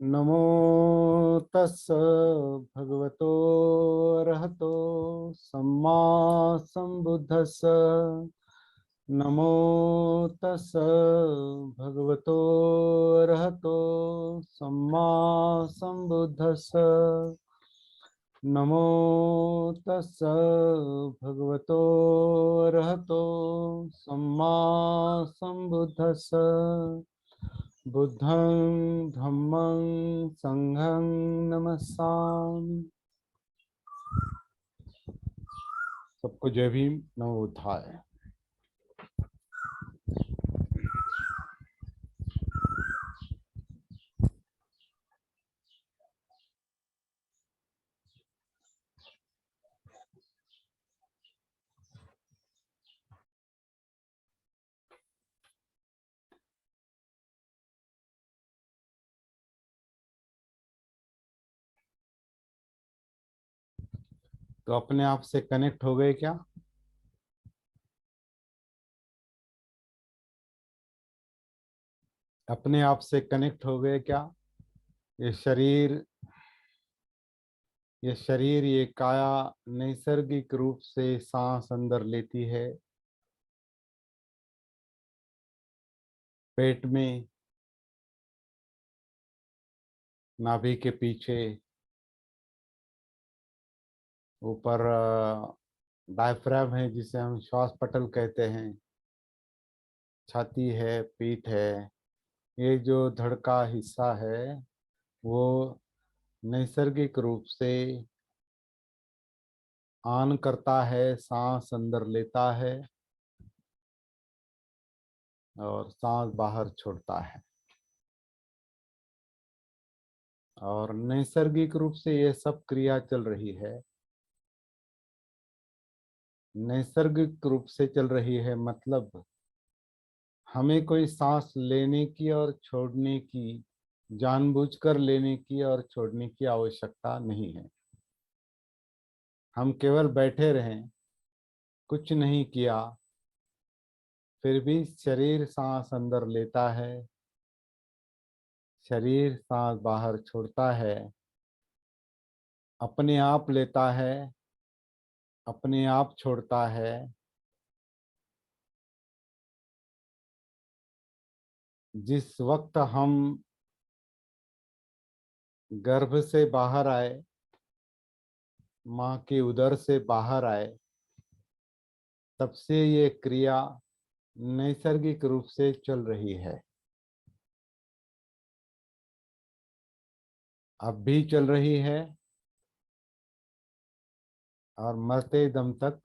नमो तस् भगवतो अरहतो सम्मा संबुद्धस्स। नमो तस् भगवतो अरहतो सम्मा संबुद्धस्स। नमो तस् भगवतो अरहतो सम्मा संबुद्धस्स। बुद्धं धम्मं संघं नमस्सामि। सबको जय भीम, नमो बुद्धाय। तो अपने आप से कनेक्ट हो गए क्या? अपने आप से कनेक्ट हो गए क्या? ये शरीर, ये काया नैसर्गिक रूप से सांस अंदर लेती है। पेट में, नाभि के पीछे, ऊपर डायफ्राम है जिसे हम श्वास पटल कहते हैं। छाती है, पीठ है। ये जो धड़ का हिस्सा है वो नैसर्गिक रूप से ऑन करता है, सांस अंदर लेता है और सांस बाहर छोड़ता है। और नैसर्गिक रूप से ये सब क्रिया चल रही है। नैसर्गिक रूप से चल रही है मतलब हमें कोई सांस लेने की और छोड़ने की, जानबूझकर लेने की और छोड़ने की आवश्यकता नहीं है। हम केवल बैठे रहें, कुछ नहीं किया, फिर भी शरीर सांस अंदर लेता है, शरीर सांस बाहर छोड़ता है, अपने आप लेता है, अपने आप छोड़ता है। जिस वक्त हम गर्भ से बाहर आए, माँ के उदर से बाहर आए, तब से ये क्रिया नैसर्गिक रूप से चल रही है। अब भी चल रही है और मरते दम तक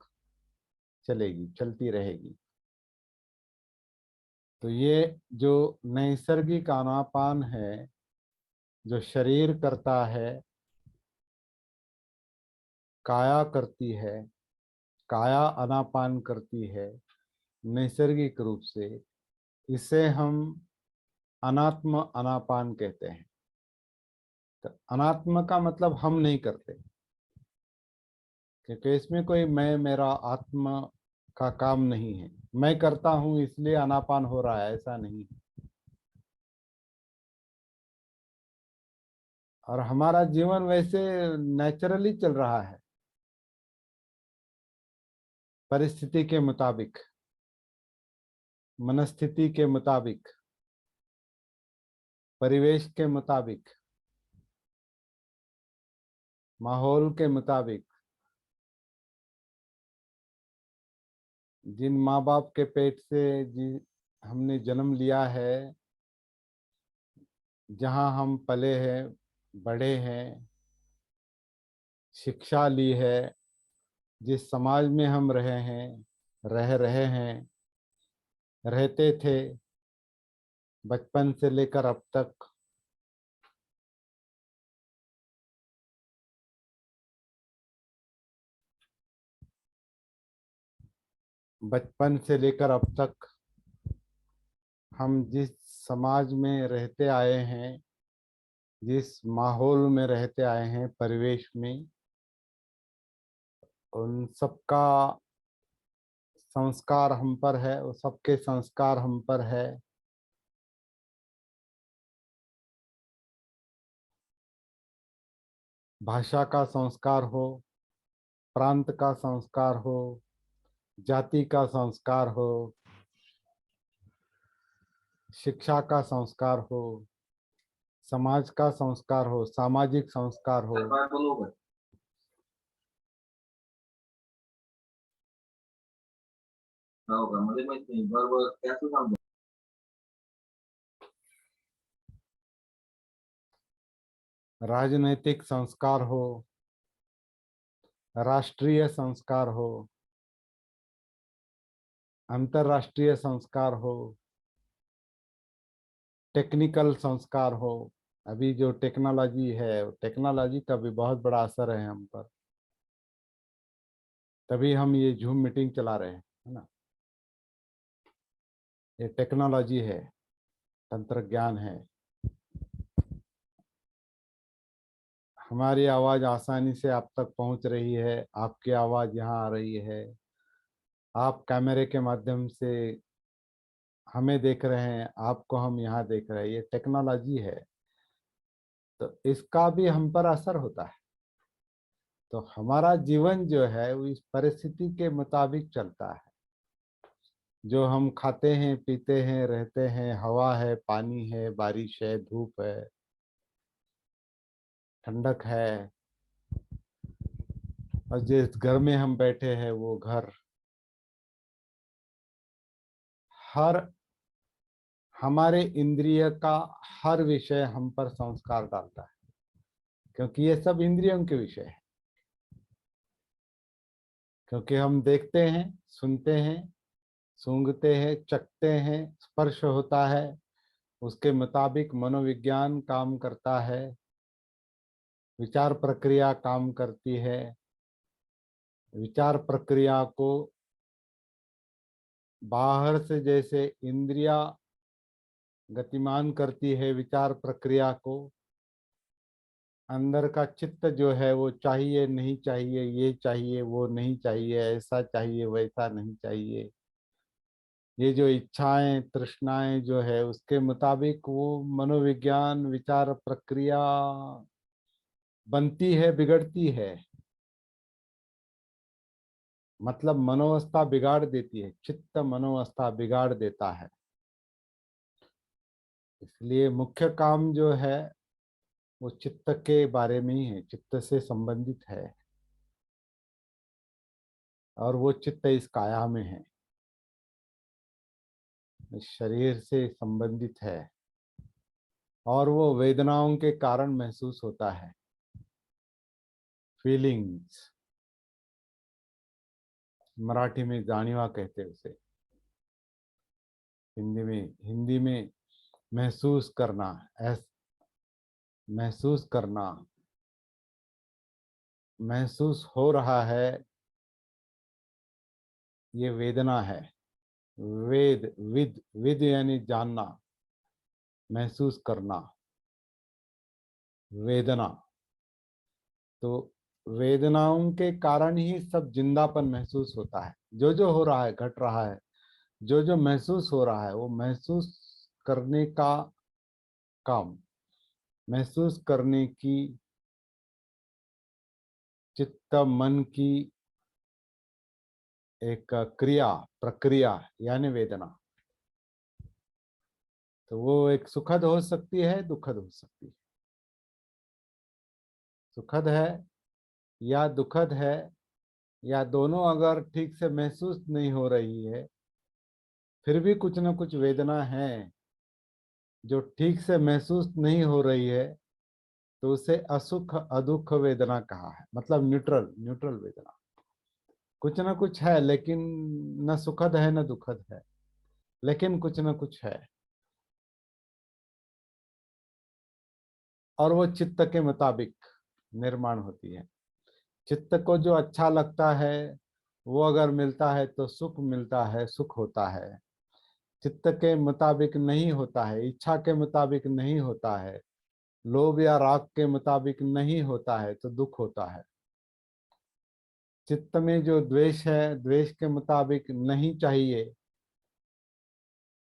चलेगी, चलती रहेगी। तो ये जो नैसर्गिक आनापान है, जो शरीर करता है, काया करती है, काया आनापान करती है नैसर्गिक रूप से, इसे हम अनात्म आनापान कहते हैं। तो अनात्म का मतलब हम नहीं करते, क्योंकि इसमें कोई मैं मेरा आत्मा का काम नहीं है। मैं करता हूं इसलिए आनापान हो रहा है, ऐसा नहीं है। और हमारा जीवन वैसे नेचुरली चल रहा है, परिस्थिति के मुताबिक, मनस्थिति के मुताबिक, परिवेश के मुताबिक, माहौल के मुताबिक। जिन माँ बाप के पेट से हमने जन्म लिया है, जहाँ हम पले हैं, बड़े हैं, शिक्षा ली है, जिस समाज में हम रहे हैं, रह रहे हैं, रहते थे बचपन से लेकर अब तक, बचपन से लेकर अब तक हम जिस समाज में रहते आए हैं, जिस माहौल में रहते आए हैं, परिवेश में, उन सबका संस्कार हम पर है, वो सबके संस्कार हम पर है। भाषा का संस्कार हो, प्रांत का संस्कार हो, जाति का संस्कार हो, शिक्षा का संस्कार हो, समाज का संस्कार हो, सामाजिक संस्कार हो, राजनैतिक संस्कार हो, राष्ट्रीय संस्कार हो, अंतर्राष्ट्रीय संस्कार हो, टेक्निकल संस्कार हो। अभी जो टेक्नोलॉजी है, टेक्नोलॉजी का भी बहुत बड़ा असर है हम पर, तभी हम ये जूम मीटिंग चला रहे हैं, है ना। ये टेक्नोलॉजी है, तंत्र ज्ञान है। हमारी आवाज़ आसानी से आप तक पहुंच रही है, आपकी आवाज़ यहाँ आ रही है, आप कैमरे के माध्यम से हमें देख रहे हैं, आपको हम यहाँ देख रहे हैं। ये टेक्नोलॉजी है, तो इसका भी हम पर असर होता है। तो हमारा जीवन जो है वो इस परिस्थिति के मुताबिक चलता है। जो हम खाते हैं, पीते हैं, रहते हैं, हवा है, पानी है, बारिश है, धूप है, ठंडक है, और जिस घर में हम बैठे हैं वो घर, हर हमारे इंद्रिय का हर विषय हम पर संस्कार डालता है, क्योंकि ये सब इंद्रियों के विषय है। क्योंकि हम देखते हैं, सुनते हैं, सूंघते हैं, चखते हैं, स्पर्श होता है, उसके मुताबिक मनोविज्ञान काम करता है, विचार प्रक्रिया काम करती है। विचार प्रक्रिया को बाहर से जैसे इंद्रिया गतिमान करती है विचार प्रक्रिया को, अंदर का चित्त जो है वो चाहिए नहीं चाहिए, ये चाहिए वो नहीं चाहिए, ऐसा चाहिए वैसा नहीं चाहिए, ये जो इच्छाएं तृष्णाएं जो है उसके मुताबिक वो मनोविज्ञान विचार प्रक्रिया बनती है, बिगड़ती है। मतलब मनोवस्था बिगाड़ देती है, चित्त मनोवस्था बिगाड़ देता है। इसलिए मुख्य काम जो है वो चित्त के बारे में ही है, चित्त से संबंधित है, और वो चित्त इस काया में है, इस शरीर से संबंधित है, और वो वेदनाओं के कारण महसूस होता है। फीलिंग्स, मराठी में जानिवा कहते हैं उसे, हिंदी में महसूस करना, ऐस महसूस करना, महसूस हो रहा है, ये वेदना है। विद यानी जानना, महसूस करना, वेदना। तो वेदनाओं के कारण ही सब जिंदापन महसूस होता है। जो जो हो रहा है, घट रहा है, जो जो महसूस हो रहा है, वो महसूस करने का काम, महसूस करने की चित्त मन की एक क्रिया प्रक्रिया, यानी वेदना। तो वो एक सुखद हो सकती है, दुखद हो सकती है। सुखद है या दुखद है, या दोनों अगर ठीक से महसूस नहीं हो रही है, फिर भी कुछ ना कुछ वेदना है जो ठीक से महसूस नहीं हो रही है, तो उसे असुख अदुख वेदना कहा है। मतलब न्यूट्रल न्यूट्रल वेदना, कुछ ना कुछ है, लेकिन न सुखद है न दुखद है, लेकिन कुछ ना कुछ है। और वो चित्त के मुताबिक निर्माण होती है। चित्त को जो अच्छा लगता है वो अगर मिलता है तो सुख मिलता है, सुख होता है। चित्त के मुताबिक नहीं होता है, इच्छा के मुताबिक नहीं होता है, लोभ या राग के मुताबिक नहीं होता है, तो दुख होता है। चित्त में जो द्वेष है, द्वेष के मुताबिक नहीं चाहिए,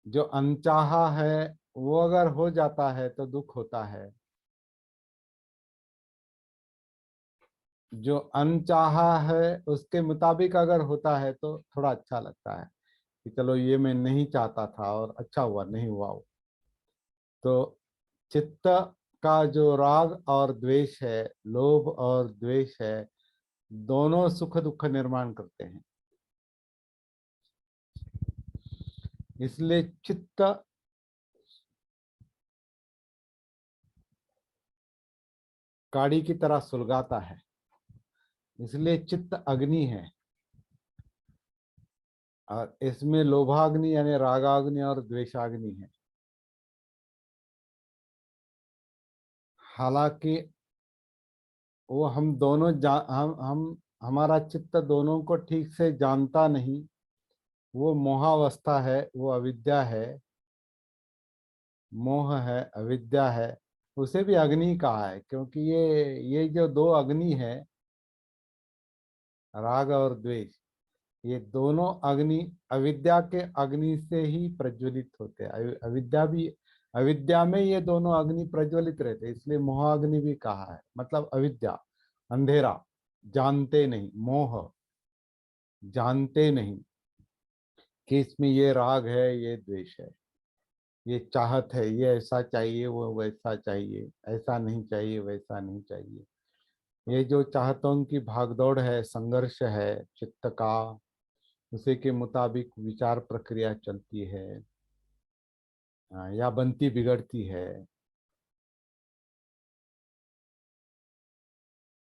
जो अनचाहा है वो अगर हो जाता है तो दुख होता है। जो अनचाहा है उसके मुताबिक अगर होता है तो थोड़ा अच्छा लगता है कि चलो ये मैं नहीं चाहता था और अच्छा हुआ, नहीं हुआ वो। तो चित्त का जो राग और द्वेष है, लोभ और द्वेष है, दोनों सुख दुख निर्माण करते हैं। इसलिए चित्त काड़ी की तरह सुलगाता है, इसलिए चित्त अग्नि है। और इसमें लोभाग्नि यानी रागाग्नि और द्वेषाग्नि है। हालांकि वो हम दोनों हम हमारा चित्त दोनों को ठीक से जानता नहीं। वो मोहावस्था है, वो अविद्या है, मोह है, अविद्या है। उसे भी अग्नि कहा है क्योंकि ये जो दो अग्नि है, राग और द्वेष, ये दोनों अग्नि अविद्या के अग्नि से ही प्रज्वलित होते हैं। अविद्या में ये दोनों अग्नि प्रज्वलित रहते हैं, इसलिए मोहाग्नि भी कहा है। मतलब अविद्या, अंधेरा, जानते नहीं, मोह, जानते नहीं कि इसमें ये राग है, ये द्वेष है, ये चाहत है, ये ऐसा चाहिए, वो वैसा चाहिए, ऐसा नहीं चाहिए, वैसा नहीं चाहिए। ये जो चाहतों की भागदौड़ है, संघर्ष है चित्त का, उसी के मुताबिक विचार प्रक्रिया चलती है, या बनती बिगड़ती है,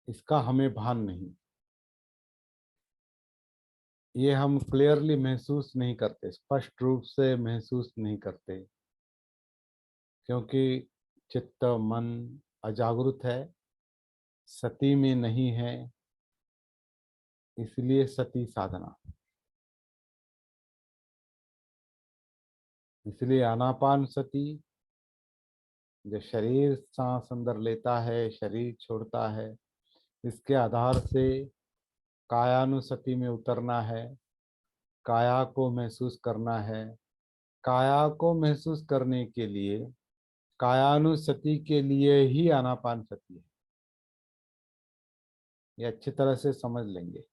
इसका हमें भान नहीं। ये हम क्लियरली महसूस नहीं करते, स्पष्ट रूप से महसूस नहीं करते, क्योंकि चित्त मन अजागृत है, सती में नहीं है। इसलिए सती साधना, इसलिए आनापान सती, जो शरीर सांस अंदर लेता है, शरीर छोड़ता है, इसके आधार से कायानुसति में उतरना है, काया को महसूस करना है। काया को महसूस करने के लिए, कायानुसति के लिए ही आनापान सती है। ये अच्छी तरह से समझ लेंगे,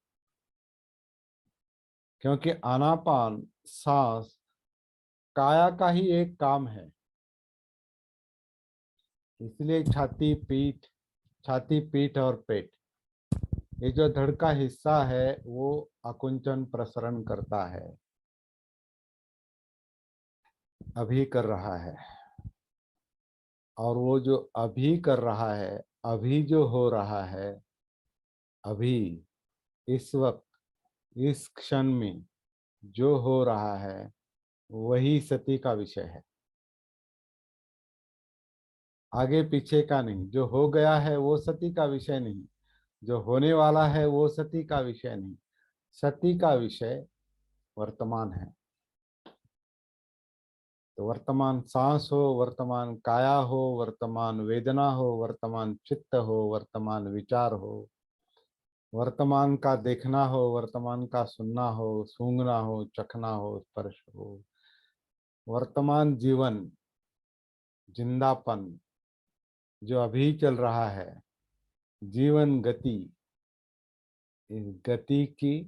क्योंकि आनापान सांस काया का ही एक काम है। इसलिए छाती पीठ और पेट, ये जो धड़ का हिस्सा है वो आकुंचन प्रसरण करता है, अभी कर रहा है। और वो जो अभी कर रहा है, अभी जो हो रहा है, अभी इस वक्त इस क्षण में जो हो रहा है, वही सती का विषय है। आगे पीछे का नहीं। जो हो गया है वो सती का विषय नहीं, जो होने वाला है वो सती का विषय नहीं। सती का विषय वर्तमान है। तो वर्तमान सांस हो, वर्तमान काया हो, वर्तमान वेदना हो, वर्तमान चित्त हो, वर्तमान विचार हो, वर्तमान का देखना हो, वर्तमान का सुनना हो, सूंघना हो, चखना हो, स्पर्श हो, वर्तमान जीवन, जिंदापन जो अभी चल रहा है, जीवन गति, इस गति की,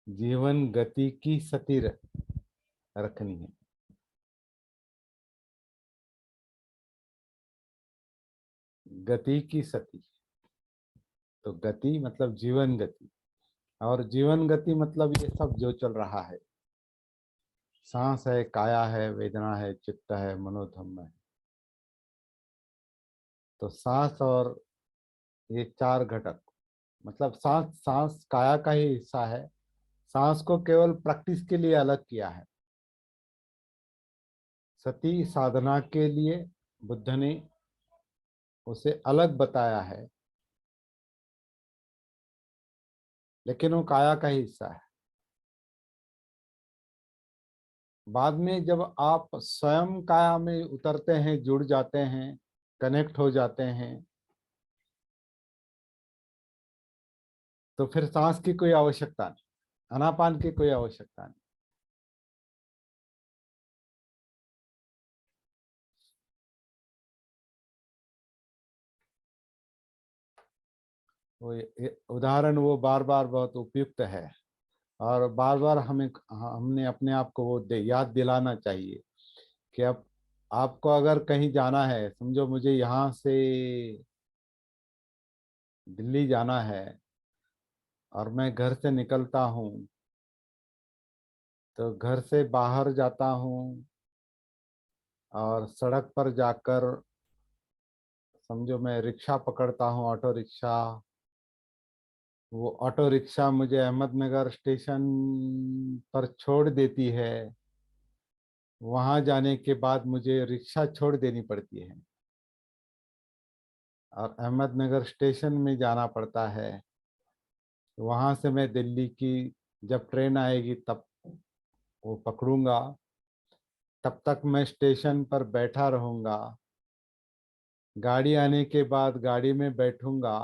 जीवन गति की सती रखनी है। गति की सती, तो गति मतलब जीवन गति, और जीवन गति मतलब ये सब जो चल रहा है, सांस है, काया है, वेदना है, चित्त है, मनोधम्म है। तो सांस और ये चार घटक, मतलब सांस सांस काया का ही हिस्सा है। सांस को केवल प्रैक्टिस के लिए अलग किया है, सती साधना के लिए बुद्ध ने उसे अलग बताया है, लेकिन वो काया का ही हिस्सा है। बाद में जब आप स्वयं काया में उतरते हैं, जुड़ जाते हैं, कनेक्ट हो जाते हैं, तो फिर सांस की कोई आवश्यकता नहीं, आनापान की कोई आवश्यकता नहीं। वो उदाहरण वो बार बार बहुत उपयुक्त है, और बार बार हमने अपने आप को वो याद दिलाना चाहिए कि अब आपको अगर कहीं जाना है, समझो मुझे यहाँ से दिल्ली जाना है और मैं घर से निकलता हूँ, तो घर से बाहर जाता हूँ और सड़क पर जाकर समझो मैं रिक्शा पकड़ता हूँ, ऑटो रिक्शा। वो ऑटो रिक्शा मुझे अहमदनगर स्टेशन पर छोड़ देती है। वहां जाने के बाद मुझे रिक्शा छोड़ देनी पड़ती है और अहमदनगर स्टेशन में जाना पड़ता है। वहां से मैं दिल्ली की जब ट्रेन आएगी तब वो पकड़ूंगा। तब तक मैं स्टेशन पर बैठा रहूंगा। गाड़ी आने के बाद गाड़ी में बैठूंगा,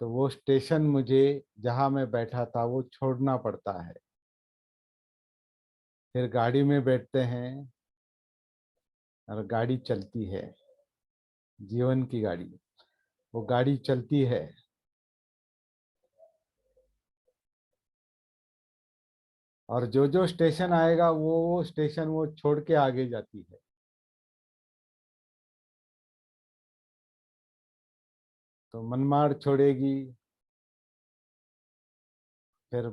तो वो स्टेशन मुझे जहां मैं बैठा था वो छोड़ना पड़ता है। फिर गाड़ी में बैठते हैं और गाड़ी चलती है, जीवन की गाड़ी। वो गाड़ी चलती है और जो जो स्टेशन आएगा वो स्टेशन वो छोड़ के आगे जाती है। तो मनमाड़ छोड़ेगी, फिर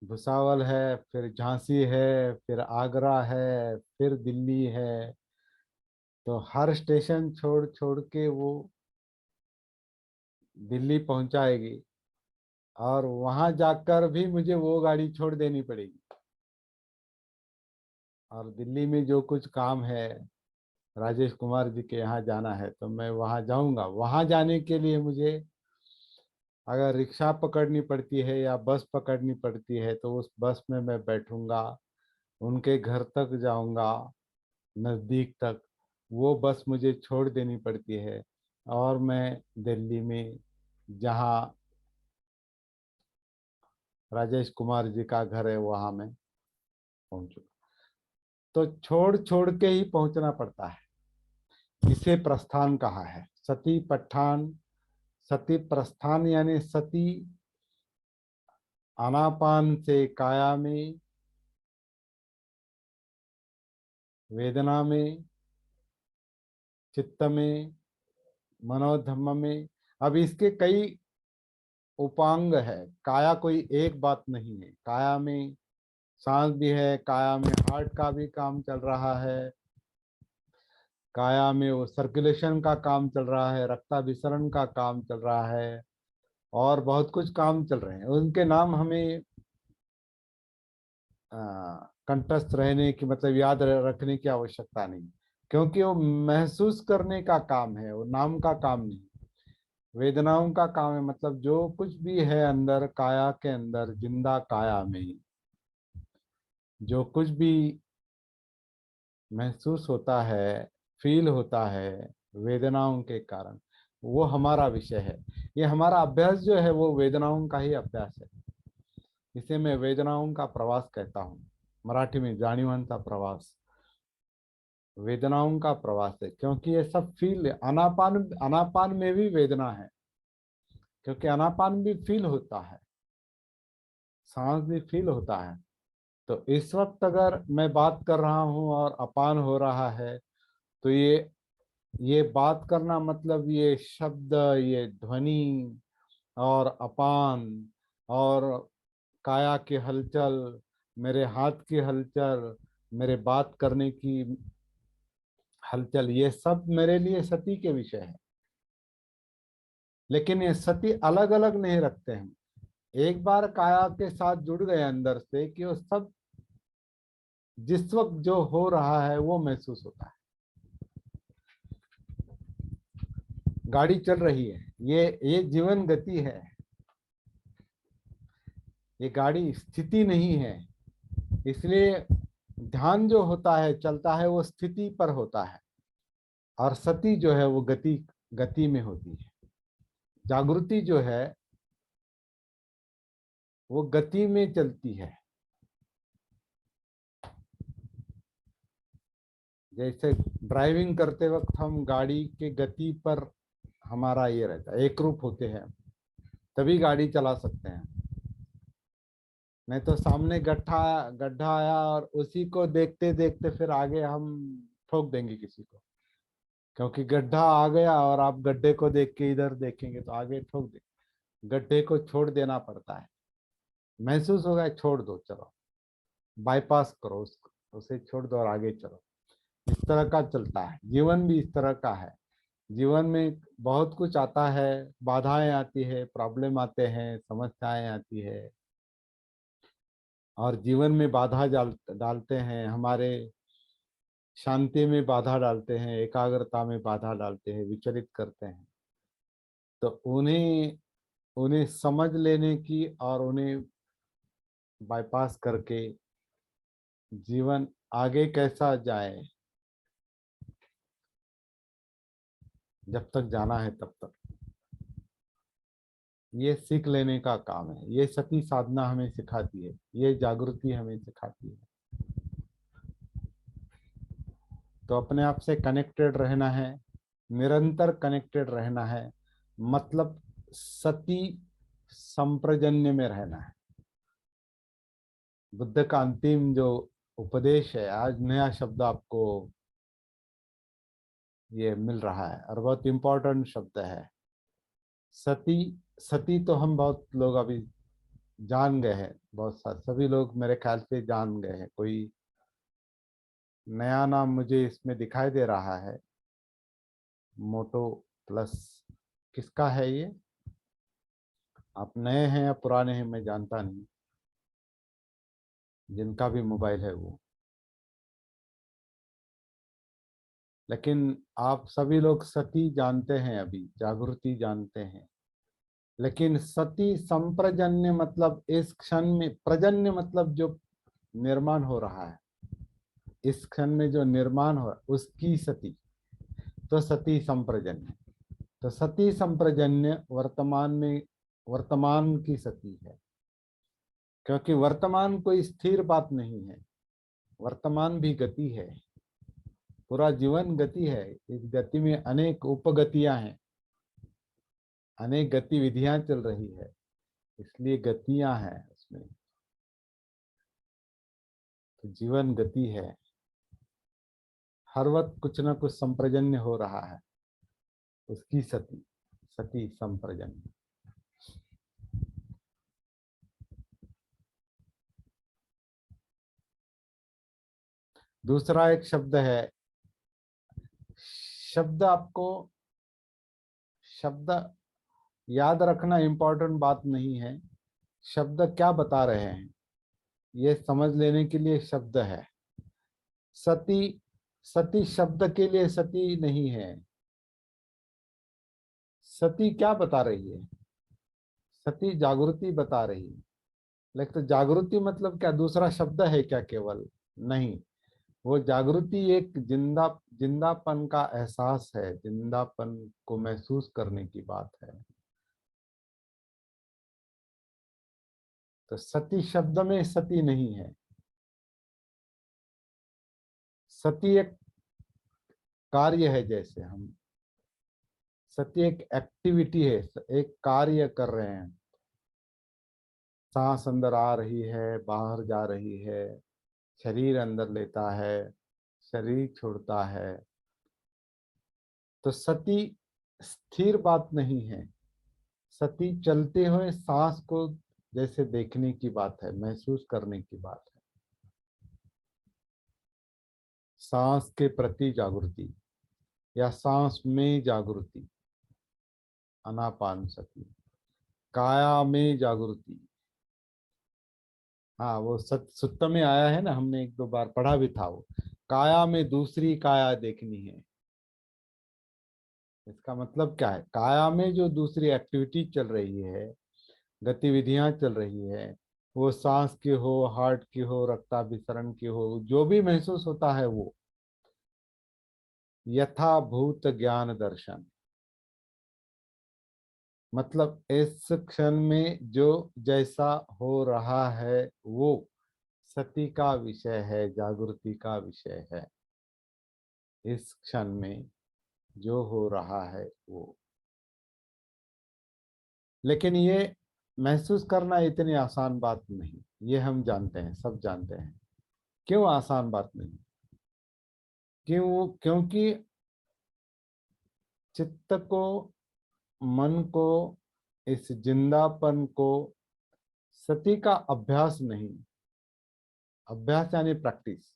भुसावल है, फिर झांसी है, फिर आगरा है, फिर दिल्ली है। तो हर स्टेशन छोड़ छोड़ के वो दिल्ली पहुंचाएगी, और वहां जाकर भी मुझे वो गाड़ी छोड़ देनी पड़ेगी। और दिल्ली में जो कुछ काम है, राजेश कुमार जी के यहाँ जाना है, तो मैं वहां जाऊंगा। वहां जाने के लिए मुझे अगर रिक्शा पकड़नी पड़ती है या बस पकड़नी पड़ती है, तो उस बस में मैं बैठूंगा, उनके घर तक जाऊंगा, नज़दीक तक। वो बस मुझे छोड़ देनी पड़ती है और मैं दिल्ली में जहाँ राजेश कुमार जी का घर है वहाँ मैं पहुंचूंगा। तो छोड़ छोड़ के ही पहुंचना पड़ता है। इसे प्रस्थान कहा है। सती पठान, सती प्रस्थान यानी सती आनापान से काया में, वेदना में, चित्त में, मनोधम्म में। अब इसके कई उपांग है। काया कोई एक बात नहीं है। काया में सांस भी है, काया में हार्ट का भी काम चल रहा है, काया में वो सर्कुलेशन का काम चल रहा है, रक्ताभिसरण का काम चल रहा है, और बहुत कुछ काम चल रहे हैं। उनके नाम हमें कंठस्थ रहने की मतलब याद रखने की आवश्यकता नहीं, क्योंकि वो महसूस करने का काम है, वो नाम का काम नहीं। वेदनाओं का काम है, मतलब जो कुछ भी है अंदर काया के अंदर, जिंदा काया में जो कुछ भी महसूस होता है, फील होता है वेदनाओं के कारण, वो हमारा विषय है। ये हमारा अभ्यास जो है वो वेदनाओं का ही अभ्यास है। इसे मैं वेदनाओं का प्रवास कहता हूँ। मराठी में जाणीवांचा प्रवास, वेदनाओं का प्रवास है, क्योंकि ये सब फील है। अनापान, अनापान में भी वेदना है, क्योंकि अनापान भी फील होता है, सांस भी फील होता है। तो इस वक्त अगर मैं बात कर रहा हूँ और अपान हो रहा है, तो ये बात करना मतलब ये शब्द, ये ध्वनि और अपान और काया की हलचल, मेरे हाथ की हलचल, मेरे बात करने की हलचल, ये सब मेरे लिए सती के विषय है। लेकिन ये सती अलग अलग नहीं रखते हैं। एक बार काया के साथ जुड़ गए अंदर से कि वो सब जिस वक्त जो हो रहा है वो महसूस होता है। गाड़ी चल रही है, ये जीवन गति है। ये गाड़ी स्थिति नहीं है। इसलिए ध्यान जो होता है, चलता है, वो स्थिति पर होता है, और सती जो है वो गति, गति में होती है। जागृति जो है वो गति में चलती है। जैसे ड्राइविंग करते वक्त हम गाड़ी के गति पर हमारा ये रहता है, एक रूप होते हैं। तभी गाड़ी चला सकते हैं। नहीं तो सामने गड्ढा गड्ढा आया और उसी को देखते देखते फिर आगे हम ठोक देंगे किसी को, क्योंकि गड्ढा आ गया और आप गड्ढे को देख के इधर देखेंगे तो आगे ठोक देंगे। गड्ढे को छोड़ देना पड़ता है। महसूस होगा, छोड़ दो, चलो बाईपास करो उसको, उसे छोड़ दो और आगे चलो। इस तरह का चलता है, जीवन भी इस तरह का है। जीवन में बहुत कुछ आता है, बाधाएं आती है, प्रॉब्लम आते हैं, समस्याएं आती है, और जीवन में बाधा डालते हैं, हमारे शांति में बाधा डालते हैं, एकाग्रता में बाधा डालते हैं, विचलित करते हैं। तो उन्हें उन्हें समझ लेने की और उन्हें बाईपास करके जीवन आगे कैसा जाए, जब तक जाना है तब तक, ये सीख लेने का काम है। ये सती साधना हमें सिखाती है, ये जागृति हमें सिखाती है। तो अपने आप से कनेक्टेड रहना है, निरंतर कनेक्टेड रहना है, मतलब सती संप्रजन्य में रहना है। बुद्ध का अंतिम जो उपदेश है, आज नया शब्द आपको ये मिल रहा है और बहुत इंपॉर्टेंट शब्द है, सती। सती तो हम बहुत लोग अभी जान गए हैं, बहुत सारे सभी लोग मेरे ख्याल से जान गए हैं। कोई नया नाम मुझे इसमें दिखाई दे रहा है, मोटो प्लस, किसका है ये? आप नए हैं या पुराने हैं मैं जानता नहीं, जिनका भी मोबाइल है वो। लेकिन आप सभी लोग सती जानते हैं, अभी जागृति जानते हैं। लेकिन सती संप्रजन्य मतलब इस क्षण में, प्रजन्य मतलब जो निर्माण हो रहा है, इस क्षण में जो निर्माण हो रहा है उसकी सती, तो सती संप्रजन्य। तो सती संप्रजन्य वर्तमान में, वर्तमान की सती है, क्योंकि वर्तमान कोई स्थिर बात नहीं है, वर्तमान भी गति है। पूरा जीवन गति है, इस गति में अनेक उपगतियां हैं, अनेक गतिविधियां चल रही है, इसलिए गतियां हैं उसमें। तो जीवन गति है, हर वक्त कुछ ना कुछ संप्रजन्य हो रहा है, उसकी सती, सती संप्रजन्य। दूसरा एक शब्द है, शब्द आपको, शब्द याद रखना इंपॉर्टेंट बात नहीं है, शब्द क्या बता रहे हैं ये समझ लेने के लिए शब्द है। सती, सती शब्द के लिए सती नहीं है। सती क्या बता रही है? सती जागृति बता रही है। लेकिन तो जागृति मतलब क्या दूसरा शब्द है क्या केवल? नहीं, वो जागृति एक जिंदापन का एहसास है, जिंदापन को महसूस करने की बात है। तो सती शब्द में सती नहीं है, सती एक कार्य है। जैसे हम, सती एक एक्टिविटी है, एक कार्य कर रहे हैं, सांस अंदर आ रही है, बाहर जा रही है, शरीर अंदर लेता है, शरीर छोड़ता है। तो सती स्थिर बात नहीं है, सती चलते हुए सांस को जैसे देखने की बात है, महसूस करने की बात है। सांस के प्रति जागृति या सांस में जागृति, अनापान सती। काया में जागृति, हाँ वो सुत्त में आया है ना, हमने एक दो बार पढ़ा भी था वो। काया में दूसरी काया देखनी है, इसका मतलब क्या है? काया में जो दूसरी एक्टिविटी चल रही है, गतिविधियां चल रही है, वो सांस की हो, हार्ट की हो, रक्ताभिसरण की हो, जो भी महसूस होता है वो यथाभूत ज्ञान दर्शन, मतलब इस क्षण में जो जैसा हो रहा है वो सती का विषय है, जागृति का विषय है। इस क्षण में जो हो रहा है वो, लेकिन ये महसूस करना इतनी आसान बात नहीं, ये हम जानते हैं, सब जानते हैं। क्यों आसान बात नहीं? क्योंकि चित्त को, मन को, इस जिंदापन को सती का अभ्यास नहीं, अभ्यास यानी प्रैक्टिस।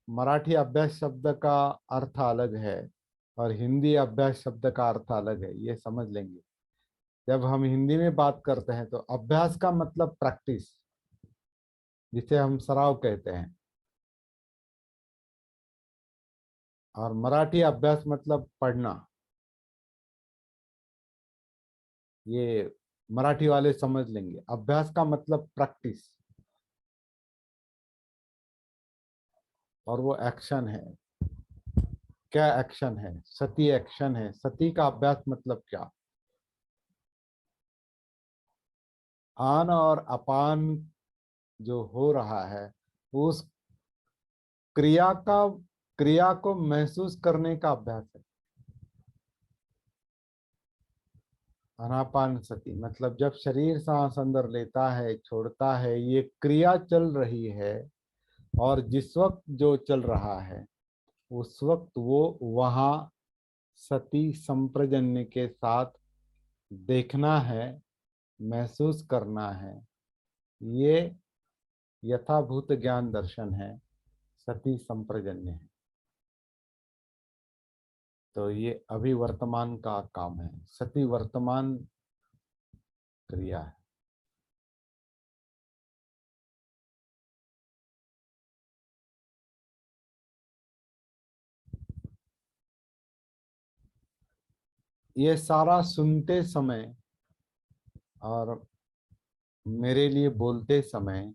मराठी अभ्यास शब्द का अर्थ अलग है और हिंदी अभ्यास शब्द का अर्थ अलग है, ये समझ लेंगे। जब हम हिंदी में बात करते हैं तो अभ्यास का मतलब प्रैक्टिस, जिसे हम सराव कहते हैं। और मराठी अभ्यास मतलब पढ़ना। ये मराठी वाले समझ लेंगे, अभ्यास का मतलब प्रैक्टिस, और वो एक्शन है। क्या एक्शन है? सती एक्शन है। सती का अभ्यास मतलब क्या? आन और अपान जो हो रहा है, उस क्रिया का, क्रिया को महसूस करने का अभ्यास है। अनापान सती मतलब जब शरीर सांस अंदर लेता है, छोड़ता है, ये क्रिया चल रही है। और जिस वक्त जो चल रहा है, उस वक्त वो वहां सती संप्रजन्य के साथ देखना है, महसूस करना है। ये यथाभूत ज्ञान दर्शन है, सती संप्रजन्य है। तो ये अभी वर्तमान का काम है, सती वर्तमान क्रिया है। ये सारा सुनते समय और मेरे लिए बोलते समय,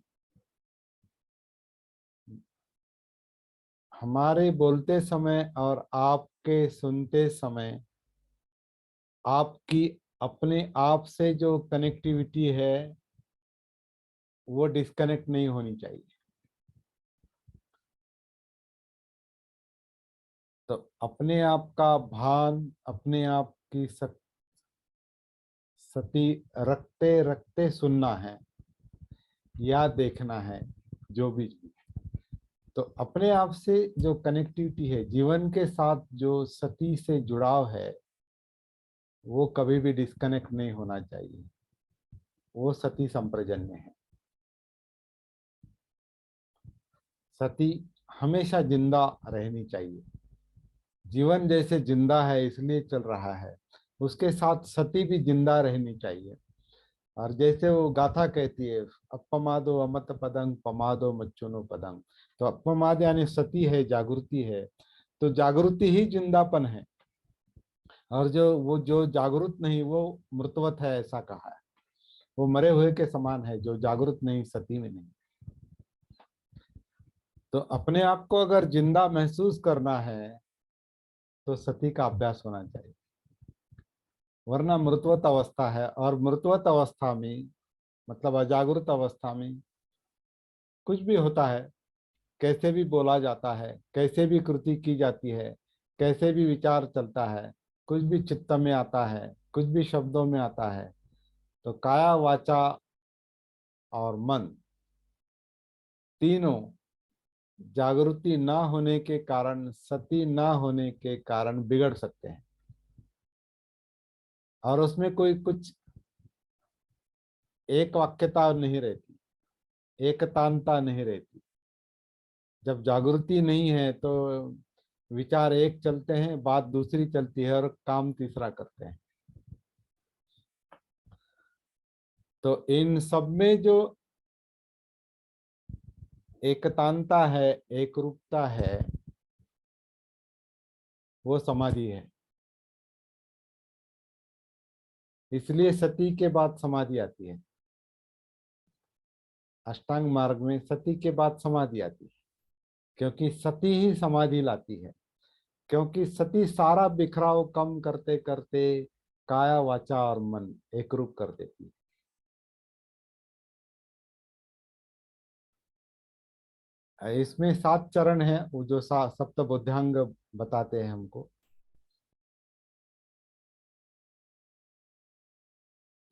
हमारे बोलते समय और आपके सुनते समय, आपकी अपने आप से जो कनेक्टिविटी है वो डिस्कनेक्ट नहीं होनी चाहिए। तो अपने आप का भान, अपने आप की सती रखते रखते सुनना है या देखना है, जो भी। तो अपने आप से जो कनेक्टिविटी है, जीवन के साथ जो सती से जुड़ाव है, वो कभी भी डिस्कनेक्ट नहीं होना चाहिए। वो सती संप्रजन्य है। सती हमेशा जिंदा रहनी चाहिए। जीवन जैसे जिंदा है इसलिए चल रहा है, उसके साथ सती भी जिंदा रहनी चाहिए। और जैसे वो गाथा कहती है, अपमादो अमत पदंग पमादो मच्चुनो पदंग। तो अपमाद यानी सती है, जागृति है। तो जागृति ही जिंदापन है। और जो जागृत नहीं वो मृतवत है, ऐसा कहा है। वो मरे हुए के समान है जो जागृत नहीं, सती में नहीं। तो अपने आप को अगर जिंदा महसूस करना है तो सती का अभ्यास होना चाहिए, वरना मृतवत अवस्था है। और मृतवत अवस्था में मतलब अजागृत अवस्था में कुछ भी होता है, कैसे भी बोला जाता है, कैसे भी कृति की जाती है, कैसे भी विचार चलता है, कुछ भी चित्त में आता है, कुछ भी शब्दों में आता है। तो काया वाचा और मन तीनों जागृति ना होने के कारण, सती ना होने के कारण बिगड़ सकते हैं। और उसमें कोई कुछ एक वाक्यता नहीं रहती, एकतानता नहीं रहती। जब जागृति नहीं है तो विचार एक चलते हैं, बात दूसरी चलती है और काम तीसरा करते हैं। तो इन सब में जो एकतानता है, एक रूपता है, वो समाधि है। इसलिए सती के बाद समाधि आती है। अष्टांग मार्ग में सती के बाद समाधि आती है, क्योंकि सती ही समाधि लाती है। क्योंकि सती सारा बिखराव कम करते करते काया वाचा और मन एक रूप कर देती है। इसमें 7 चरण है, वो जो सप्त बुद्धांग बताते हैं हमको।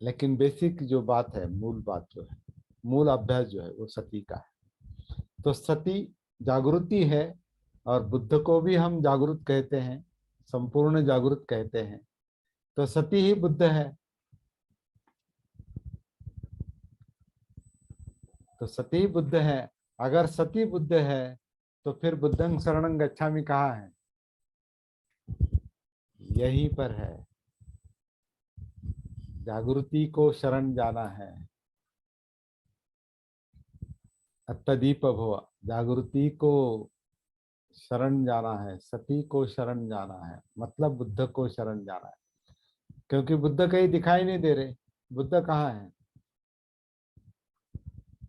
लेकिन बेसिक जो बात है, मूल बात जो है, मूल अभ्यास जो है वो सती का है। तो सती जागृति है, और बुद्ध को भी हम जागृत कहते हैं, संपूर्ण जागृत कहते हैं। तो सती ही बुद्ध है। तो सती बुद्ध है। अगर सती बुद्ध है तो फिर बुद्धं शरणं गच्छामि कहाँ है? यहीं पर है। जागृति को शरण जाना है। अत्तदीप भव, जागृति को शरण जाना है, सती को शरण जाना है, मतलब बुद्ध को शरण जाना है। क्योंकि बुद्ध कहीं दिखाई नहीं दे रहे। बुद्ध कहाँ है?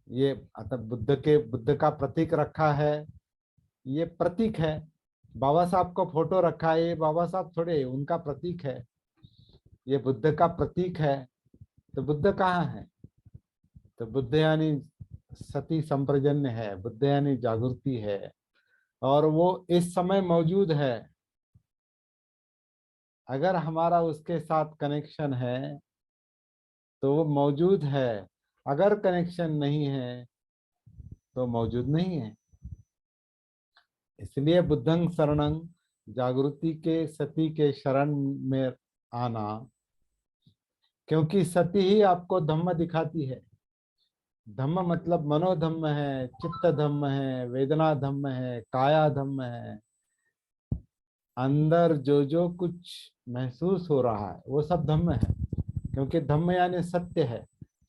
ये अतः बुद्ध का प्रतीक रखा है। ये प्रतीक है। बाबा साहब को फोटो रखा है, ये बाबा साहब थोड़े, उनका प्रतीक है। ये बुद्ध का प्रतीक है। तो बुद्ध कहाँ है? तो बुद्ध यानी सती संप्रजन्य है, बुद्ध यानी जागृति है, और वो इस समय मौजूद है। अगर हमारा उसके साथ कनेक्शन है तो वो मौजूद है। अगर कनेक्शन नहीं है तो मौजूद नहीं है। इसलिए बुद्धं शरणं, जागृति के सती के शरण में आना। क्योंकि सती ही आपको धम्म दिखाती है। धम्म मतलब मनोधम्म है, चित्त धम्म है, वेदना धम्म है, काया धम्म है। अंदर जो जो कुछ महसूस हो रहा है वो सब धम्म है। क्योंकि धम्म यानी सत्य है।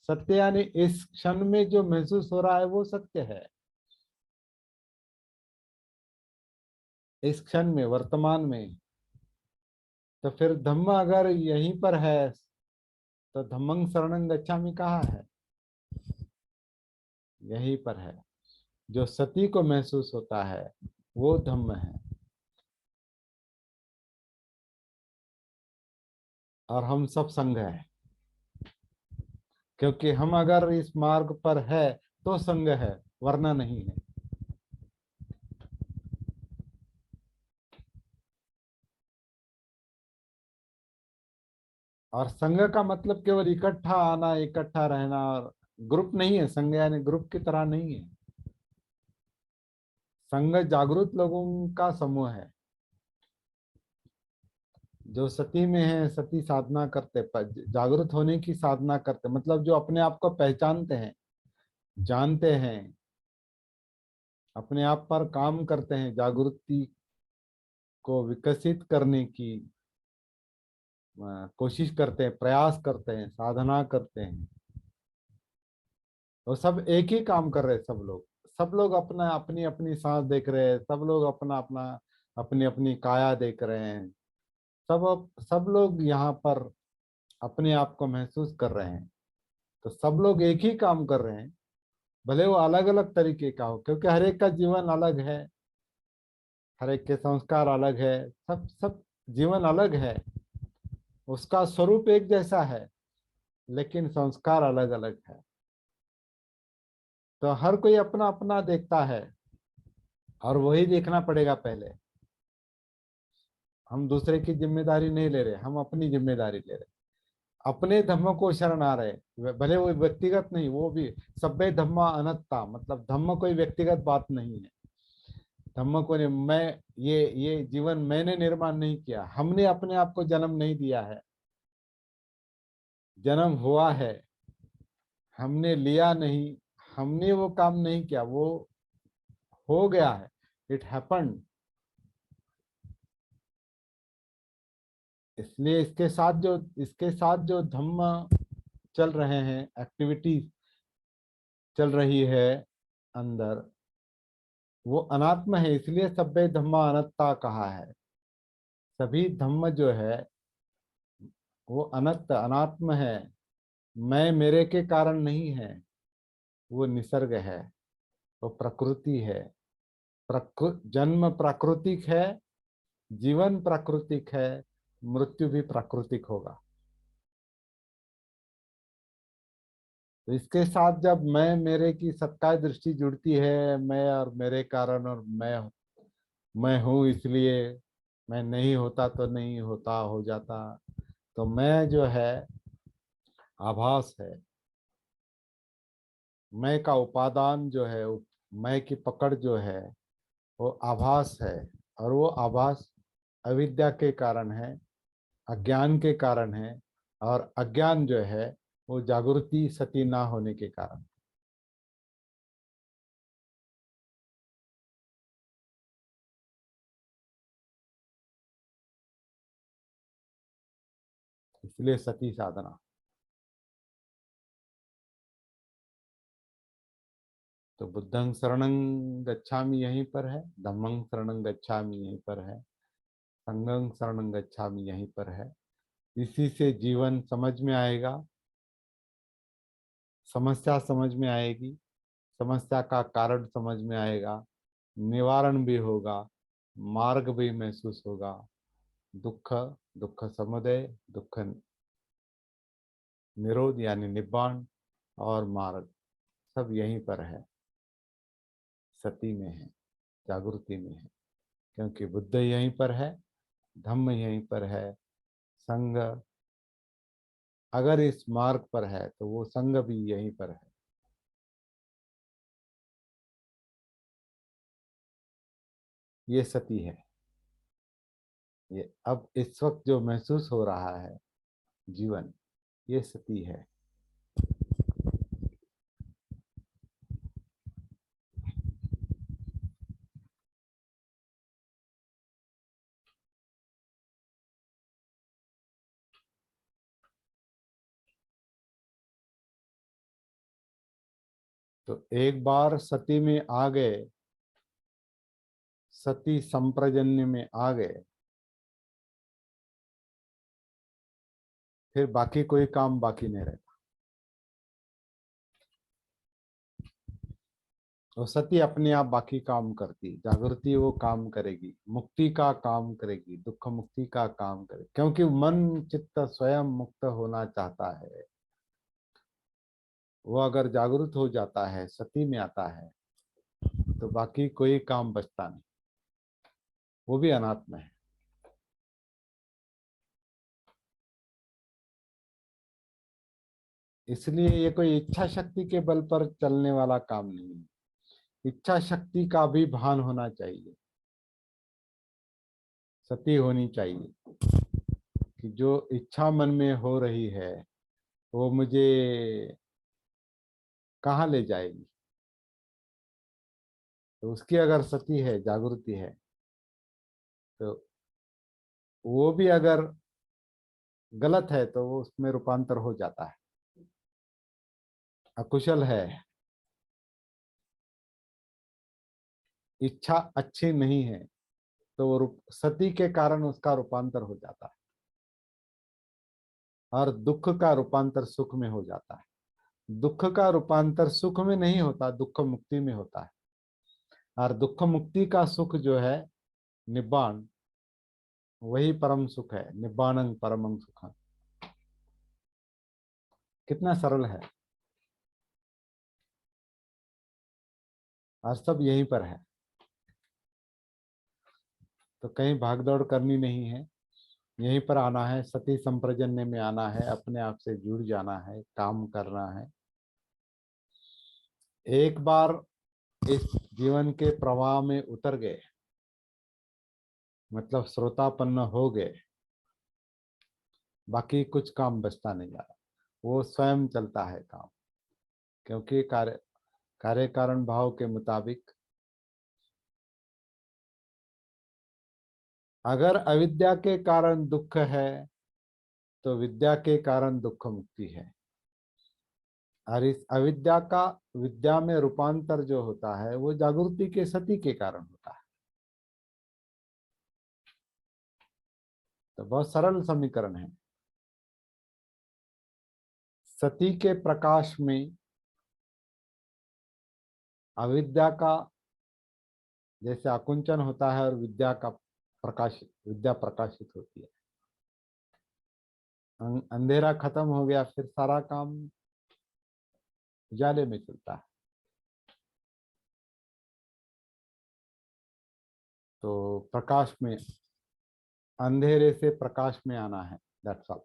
सत्य यानी इस क्षण में जो महसूस हो रहा है वो सत्य है। इस क्षण में, वर्तमान में। तो फिर धम्म अगर यहीं पर है तो धम्मं शरणं गच्छामि कहाँ है? यहीं पर है। जो सती को महसूस होता है वो धम्म है। और हम सब संघ है। क्योंकि हम अगर इस मार्ग पर है तो संघ है, वरना नहीं है। और संघ का मतलब केवल इकट्ठा आना, इकट्ठा रहना, और ग्रुप नहीं है। संघ यानी ग्रुप की तरह नहीं है। संघ जागृत लोगों का समूह है, जो सती में है, सती साधना करते, जागृत होने की साधना करते, मतलब जो अपने आप को पहचानते हैं, जानते हैं, अपने आप पर काम करते हैं, जागृति को विकसित करने की कोशिश करते हैं, प्रयास करते हैं, साधना करते हैं। वो सब एक ही काम कर रहे हैं। सब लोग अपना अपनी अपनी सांस देख रहे हैं। सब लोग अपना अपना अपनी अपनी काया देख रहे हैं। सब लोग यहाँ पर अपने आप को महसूस कर रहे हैं। तो सब लोग एक ही काम कर रहे हैं, भले वो अलग अलग तरीके का हो, क्योंकि हर एक का जीवन अलग है। हर एक के संस्कार अलग है। सब सब जीवन अलग है। उसका स्वरूप एक जैसा है, लेकिन संस्कार अलग अलग है। तो हर कोई अपना अपना देखता है, और वही देखना पड़ेगा पहले। हम दूसरे की जिम्मेदारी नहीं ले रहे, हम अपनी जिम्मेदारी ले रहे। अपने धम्म को शरण आ रहे, भले वो व्यक्तिगत नहीं, वो भी सभ्य धम्मा अनंतता, मतलब धम्म कोई व्यक्तिगत बात नहीं है। धम्म को नहीं, मैं ये जीवन मैंने निर्माण नहीं किया, हमने अपने आप को जन्म नहीं दिया है। जन्म हुआ है, हमने लिया नहीं। हमने वो काम नहीं किया, वो हो गया है। It happened. इसलिए इसके साथ जो धम्म चल रहे हैं, एक्टिविटीज चल रही है अंदर, वो अनात्म है। इसलिए सभ्य धम्मा अनत्ता कहा है। सभी धम्म जो है वो अनंत अनात्म है। मैं मेरे के कारण नहीं है। वो निसर्ग है, वो प्रकृति है। जन्म प्राकृतिक है, जीवन प्राकृतिक है, मृत्यु भी प्राकृतिक होगा। तो इसके साथ जब मैं मेरे की सत्ता दृष्टि जुड़ती है, मैं और मेरे कारण, और मैं हूँ इसलिए, मैं नहीं होता तो नहीं होता, हो जाता। तो मैं जो है आभास है। मैं का उपादान जो है, मैं की पकड़ जो है, वो आभास है। और वो आभास अविद्या के कारण है, अज्ञान के कारण है। और अज्ञान जो है वो जागृति सती ना होने के कारण। इसलिए सती साधना। तो बुद्धं शरणं गच्छामि यहीं पर है, धम्मं शरणं गच्छामि यहीं पर है, संघं शरणं गच्छामि यहीं पर है। इसी से जीवन समझ में आएगा, समस्या समझ में आएगी, समस्या का कारण समझ में आएगा, निवारण भी होगा, मार्ग भी महसूस होगा। दुख, दुख समुदय, दुख निरोध यानी निब्बाण, और मार्ग सब यहीं पर है, सती में है, जागृति में है। क्योंकि बुद्ध यहीं पर है, धम्म यहीं पर है, संघ अगर इस मार्ग पर है तो वो संघ भी यहीं पर है। ये सती है। ये अब इस वक्त जो महसूस हो रहा है जीवन, ये सती है। तो एक बार सती में आ गए, सती संप्रजन्य में आ गए, फिर बाकी कोई काम बाकी नहीं रहता। और सती अपने आप बाकी काम करती, जागृति वो काम करेगी, मुक्ति का काम करेगी, दुख मुक्ति का काम करेगी। क्योंकि मन चित्त स्वयं मुक्त होना चाहता है। वो अगर जागृत हो जाता है, सती में आता है, तो बाकी कोई काम बचता नहीं। वो भी अनात्म है। इसलिए ये कोई इच्छा शक्ति के बल पर चलने वाला काम नहीं है। इच्छा शक्ति का भी भान होना चाहिए, सती होनी चाहिए कि जो इच्छा मन में हो रही है वो मुझे कहाँ ले जाएगी। तो उसकी अगर सती है, जागृति है, तो वो भी अगर गलत है तो वो उसमें रूपांतर हो जाता है, अकुशल है, इच्छा अच्छी नहीं है, तो वो सती के कारण उसका रूपांतर हो जाता है। और दुख का रूपांतर सुख में हो जाता है। दुख का रूपांतर सुख में नहीं होता, दुख मुक्ति में होता है। और दुख मुक्ति का सुख जो है निब्बाण, वही परम सुख है। निब्बाणं परमं सुखं। कितना सरल है। और सब यहीं पर है। तो कहीं भागदौड़ करनी नहीं है, यहीं पर आना है, सती संप्रजन्य में आना है, अपने आप से जुड़ जाना है, काम करना है। एक बार इस जीवन के प्रवाह में उतर गए, मतलब श्रोतापन्न हो गए, बाकी कुछ काम बचता नहीं जा रहा। वो स्वयं चलता है काम। क्योंकि कार्य कारण भाव के मुताबिक अगर अविद्या के कारण दुख है तो विद्या के कारण दुख मुक्ति है। और इस अविद्या का विद्या में रूपांतर जो होता है वो जागृति के सती के कारण होता है। तो बहुत सरल समीकरण है। सती के प्रकाश में अविद्या का जैसे आकुंचन होता है और विद्या का विद्या प्रकाशित होती है। अंधेरा खत्म हो गया, फिर सारा काम उजाले में चलता है। तो प्रकाश में, अंधेरे से प्रकाश में आना है, दैट्स ऑल।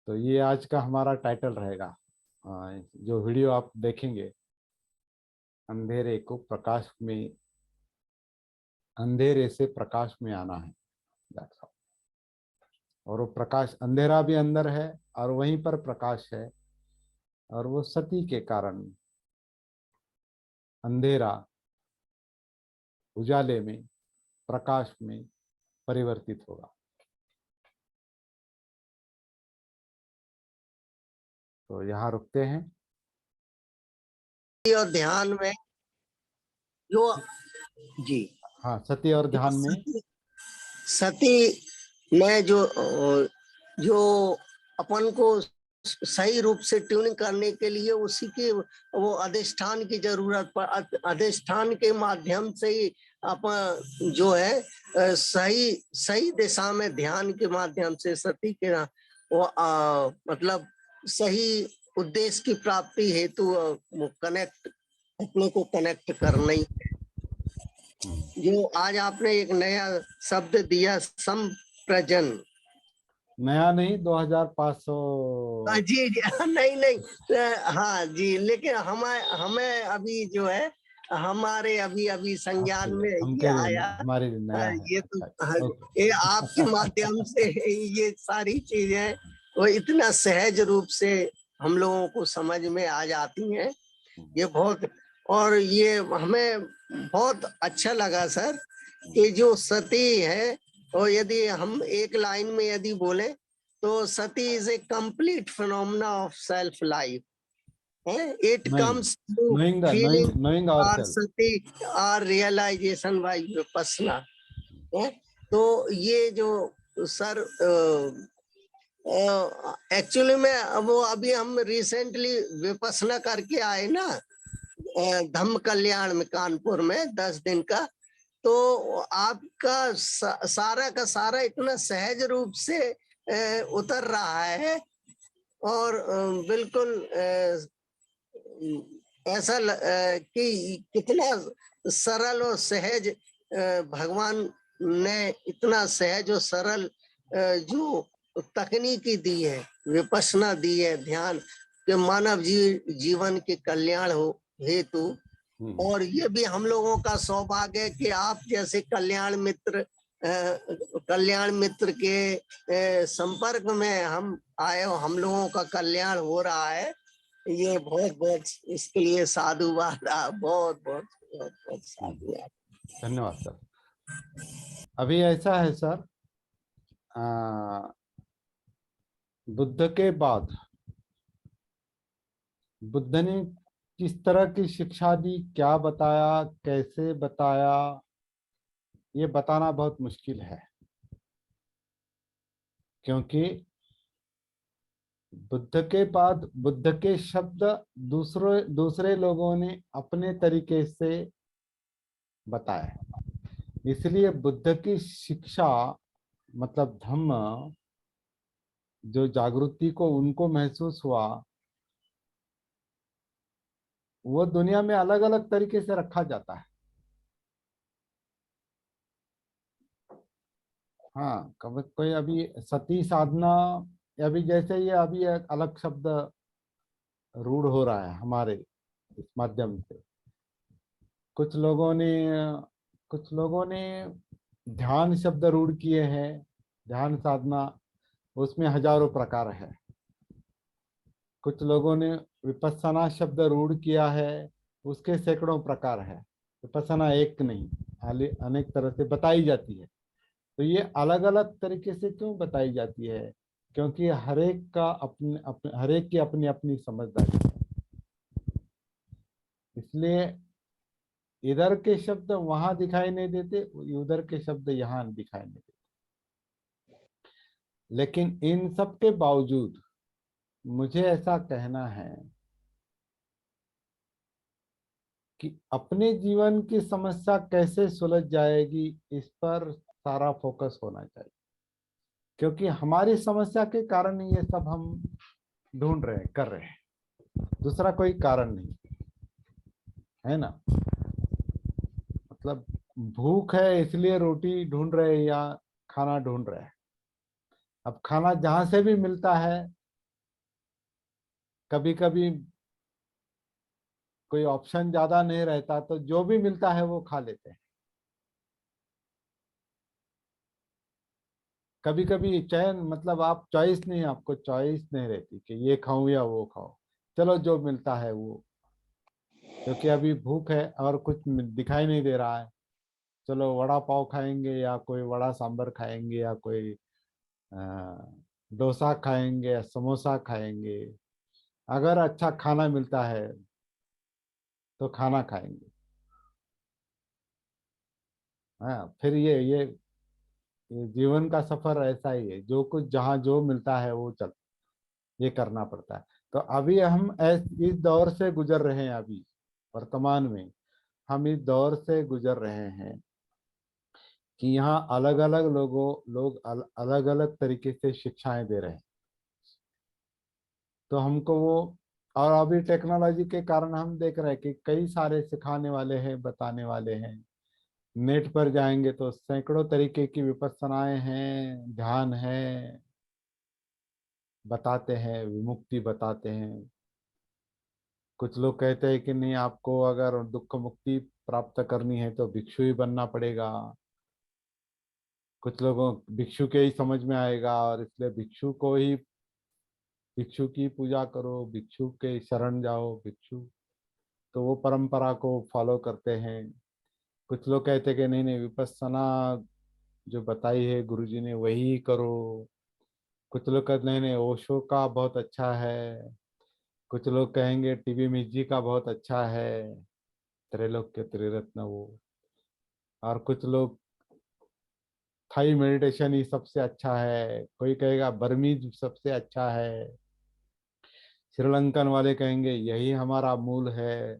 तो ये आज का हमारा टाइटल रहेगा। जो वीडियो आप देखेंगे, अंधेरे को प्रकाश में, अंधेरे से प्रकाश में आना है। That's all। और वो प्रकाश, अंधेरा भी अंदर है और वहीं पर प्रकाश है, और वो सती के कारण अंधेरा उजाले में, प्रकाश में परिवर्तित होगा। तो यहाँ रुकते हैं। और ध्यान में जो जी हाँ, सती और ध्यान में, सती में जो अपन को सही रूप से ट्यूनिंग करने के लिए उसी के वो अधिष्ठान की जरूरत पर, अधिष्ठान के माध्यम से ही अपन जो है सही दिशा में ध्यान के माध्यम से सती के वो मतलब सही उद्देश्य की प्राप्ति हेतु वो कनेक्ट, अपने को कनेक्ट करना ही। जो आज आपने एक नया शब्द दिया, संप्रजन। नया नहीं, 2500। जी जी नहीं हाँ जी, लेकिन हमें अभी जो है हमारे अभी संज्ञान में ये हमके लिए आया। हमारे लिए नया है। ये तो अच्छा, ओके। ये आपके माध्यम से ये सारी चीजें वो इतना सहज रूप से हम लोगों को समझ में आ जाती हैं। ये बहुत, और ये हमें बहुत अच्छा लगा सर कि जो सती है, और यदि हम एक लाइन में यदि बोले तो Sati is a complete phenomena of self life. It comes through feeling knowing और ourselves। सती और रियलाइजेशन बाय विपस्सना। तो ये जो सर एक्चुअली में वो अभी हम रिसेंटली विपस्सना करके आए ना, धम्म कल्याण में कानपुर में 10 दिन का। तो आपका सारा का सारा इतना सहज रूप से उतर रहा है, और बिल्कुल ऐसा कि कितना सरल और सहज भगवान ने इतना सहज और सरल जो तकनीकी दी है, विपस्सना दी है, ध्यान के मानव जीवन के कल्याण हो हेतु। और ये भी हम लोगों का सौभाग्य है कि आप जैसे कल्याण मित्र के संपर्क में हम आए, हम लोगों का कल्याण हो रहा है। ये बहुत बहुत इसके लिए साधुवाद, बहुत बहुत बहुत बहुत साधुवाद। धन्यवाद सर। अभी ऐसा है सर, बुद्ध के बाद बुद्ध ने किस तरह की शिक्षा दी, क्या बताया, कैसे बताया, ये बताना बहुत मुश्किल है। क्योंकि बुद्ध के बाद बुद्ध के शब्द दूसरे लोगों ने अपने तरीके से बताए। इसलिए बुद्ध की शिक्षा, मतलब धम्म, जो जागृति को उनको महसूस हुआ, वो दुनिया में अलग अलग तरीके से रखा जाता है। हाँ, कभी कोई अभी सती साधना, अभी जैसे ये अभी एक अलग शब्द रूढ़ हो रहा है हमारे इस माध्यम से। कुछ लोगों ने ध्यान शब्द रूढ़ किए हैं। ध्यान साधना, उसमें हजारों प्रकार है। कुछ लोगों ने विपस्सना शब्द रूढ़ किया है, उसके सैकड़ों प्रकार है। विपस्सना एक नहीं, अनेक तरह से बताई जाती है। तो ये अलग अलग तरीके से क्यों बताई जाती है? क्योंकि हरेक की अपनी अपनी समझदारी है। इसलिए इधर के शब्द वहां दिखाई नहीं देते, उधर के शब्द यहाँ दिखाई नहीं देते। लेकिन इन सब के बावजूद मुझे ऐसा कहना है कि अपने जीवन की समस्या कैसे सुलझ जाएगी, इस पर सारा फोकस होना चाहिए। क्योंकि हमारी समस्या के कारण ये सब हम ढूंढ रहे हैं, कर रहे हैं, दूसरा कोई कारण नहीं है ना। मतलब भूख है इसलिए रोटी ढूंढ रहे हैं या खाना ढूंढ रहे हैं। अब खाना जहां से भी मिलता है कभी कभी कोई ऑप्शन ज्यादा नहीं रहता तो जो भी मिलता है वो खा लेते हैं। कभी कभी चयन मतलब आप चॉइस नहीं, आपको चॉइस नहीं रहती कि ये खाऊं या वो खाऊं, चलो जो मिलता है वो, क्योंकि अभी भूख है और कुछ दिखाई नहीं दे रहा है, चलो वड़ा पाव खाएंगे या कोई वड़ा सांभर खाएंगे या कोई अ, डोसा खाएंगे या समोसा खाएंगे। अगर अच्छा खाना मिलता है तो खाना खाएंगे। हाँ, फिर ये जीवन का सफर ऐसा ही है, जो कुछ जहाँ जो मिलता है वो चल ये करना पड़ता है। तो अभी हम इस दौर से गुजर रहे हैं, अभी वर्तमान में हम इस दौर से गुजर रहे हैं कि यहाँ अलग अलग लोग अलग अलग तरीके से शिक्षाएं दे रहे हैं। तो हमको वो, और अभी टेक्नोलॉजी के कारण हम देख रहे हैं कि कई सारे सिखाने वाले हैं, बताने वाले हैं। नेट पर जाएंगे तो सैकड़ों तरीके की विपස්සनाएं हैं, ध्यान है, बताते हैं, विमुक्ति बताते हैं। कुछ लोग कहते हैं कि नहीं, आपको अगर दुख मुक्ति प्राप्त करनी है तो भिक्षु ही बनना पड़ेगा। कुछ लोगों भिक्षु के ही समझ में आएगा और इसलिए भिक्षु की पूजा करो, भिक्षु के शरण जाओ, भिक्षु, तो वो परंपरा को फॉलो करते हैं। कुछ लोग कहते हैं कि नहीं नहीं, विपස්සना जो बताई है गुरुजी ने वही करो। कुछ लोग कहते नहीं नहीं, ओशो का बहुत अच्छा है। कुछ लोग कहेंगे टीबी मिर्जी का बहुत अच्छा है, त्रैलोक्य त्रिरत्न वो। और कुछ लोग थाई मेडिटेशन ही सबसे अच्छा है, कोई कहेगा बर्मीज सबसे अच्छा है, श्रीलंकन वाले कहेंगे यही हमारा मूल है,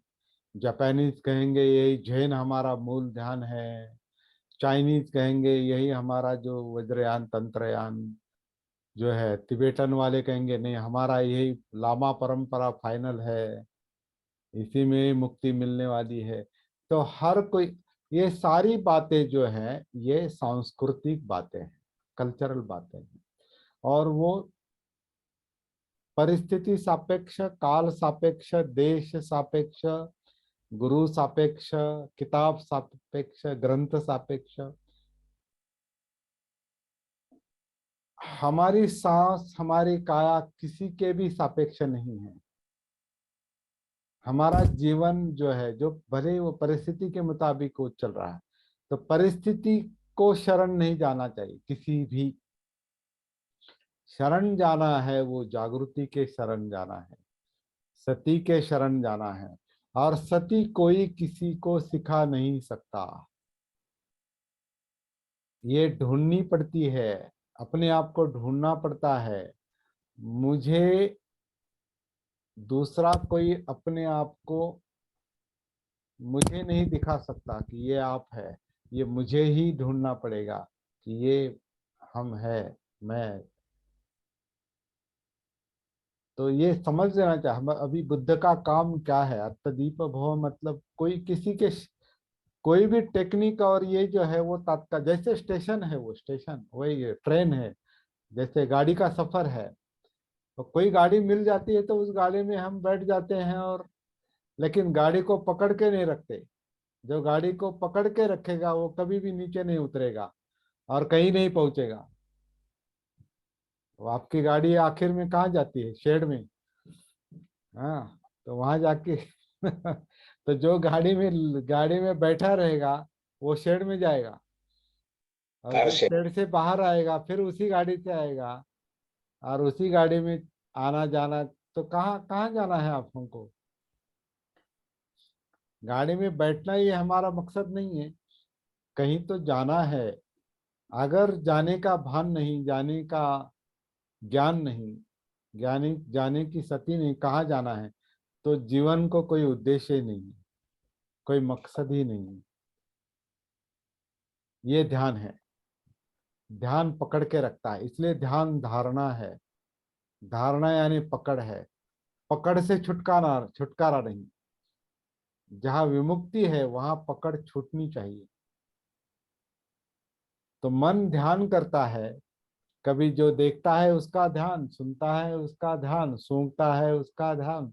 जापानीज कहेंगे यही जैन हमारा मूल ध्यान है, चाइनीज कहेंगे यही हमारा जो वज्रयान तंत्रयान जो है, तिबेटन वाले कहेंगे नहीं हमारा यही लामा परंपरा फाइनल है, इसी में ही मुक्ति मिलने वाली है। तो हर कोई, ये सारी बातें जो है ये सांस्कृतिक बातें हैं, कल्चरल बातें हैं। और वो परिस्थिति सापेक्ष, काल सापेक्ष, देश सापेक्ष, गुरु सापेक्ष, किताब सापेक्ष, ग्रंथ सापेक्ष। हमारी सांस, हमारी काया किसी के भी सापेक्ष नहीं है। हमारा जीवन जो है, जो भले वो परिस्थिति के मुताबिक वो चल रहा है, तो परिस्थिति को शरण नहीं जाना चाहिए किसी भी। शरण जाना है वो जागृति के शरण जाना है, सती के शरण जाना है। और सती कोई किसी को सिखा नहीं सकता, ये ढूंढनी पड़ती है, अपने आप को ढूंढना पड़ता है। मुझे दूसरा कोई अपने आप को मुझे नहीं दिखा सकता कि ये आप है, ये मुझे ही ढूंढना पड़ेगा कि ये हम है, मैं। तो ये समझ लेना चाहिए। हम अभी बुद्ध का काम क्या है, अत्तदीप भव, मतलब कोई किसी के कोई भी टेक्निक, और ये जो है वो तात्काल, जैसे स्टेशन है वो स्टेशन, वही है, ट्रेन है, जैसे गाड़ी का सफर है। तो कोई गाड़ी मिल जाती है तो उस गाड़ी में हम बैठ जाते हैं, और लेकिन गाड़ी को पकड़ के नहीं रखते। जो गाड़ी को पकड़ के रखेगा वो कभी भी नीचे नहीं उतरेगा और कहीं नहीं पहुंचेगा। वो आपकी गाड़ी आखिर में कहाँ जाती है, शेड में। हाँ, तो वहां जाके तो जो गाड़ी में बैठा रहेगा वो शेड में जाएगा, और कार जब से। शेड से बाहर आएगा फिर उसी गाड़ी से आएगा, और उसी गाड़ी में आना जाना। तो कहाँ कहाँ जाना है आप हमको, गाड़ी में बैठना ही हमारा मकसद नहीं है, कहीं तो जाना है। अगर जाने का भान नहीं, जाने का ज्ञान नहीं, ज्ञानी जाने की सती नहीं, कहाँ जाना है, तो जीवन को कोई उद्देश्य ही नहीं है, कोई मकसद ही नहीं है। ये ध्यान है, ध्यान पकड़ के रखता है, इसलिए ध्यान धारणा है। धारणा यानी पकड़ है, पकड़ से छुटकारा, छुटकारा नहीं। जहाँ विमुक्ति है वहां पकड़ छूटनी चाहिए। तो मन ध्यान करता है कभी जो देखता है उसका ध्यान, सुनता है उसका ध्यान, सूंघता है उसका ध्यान,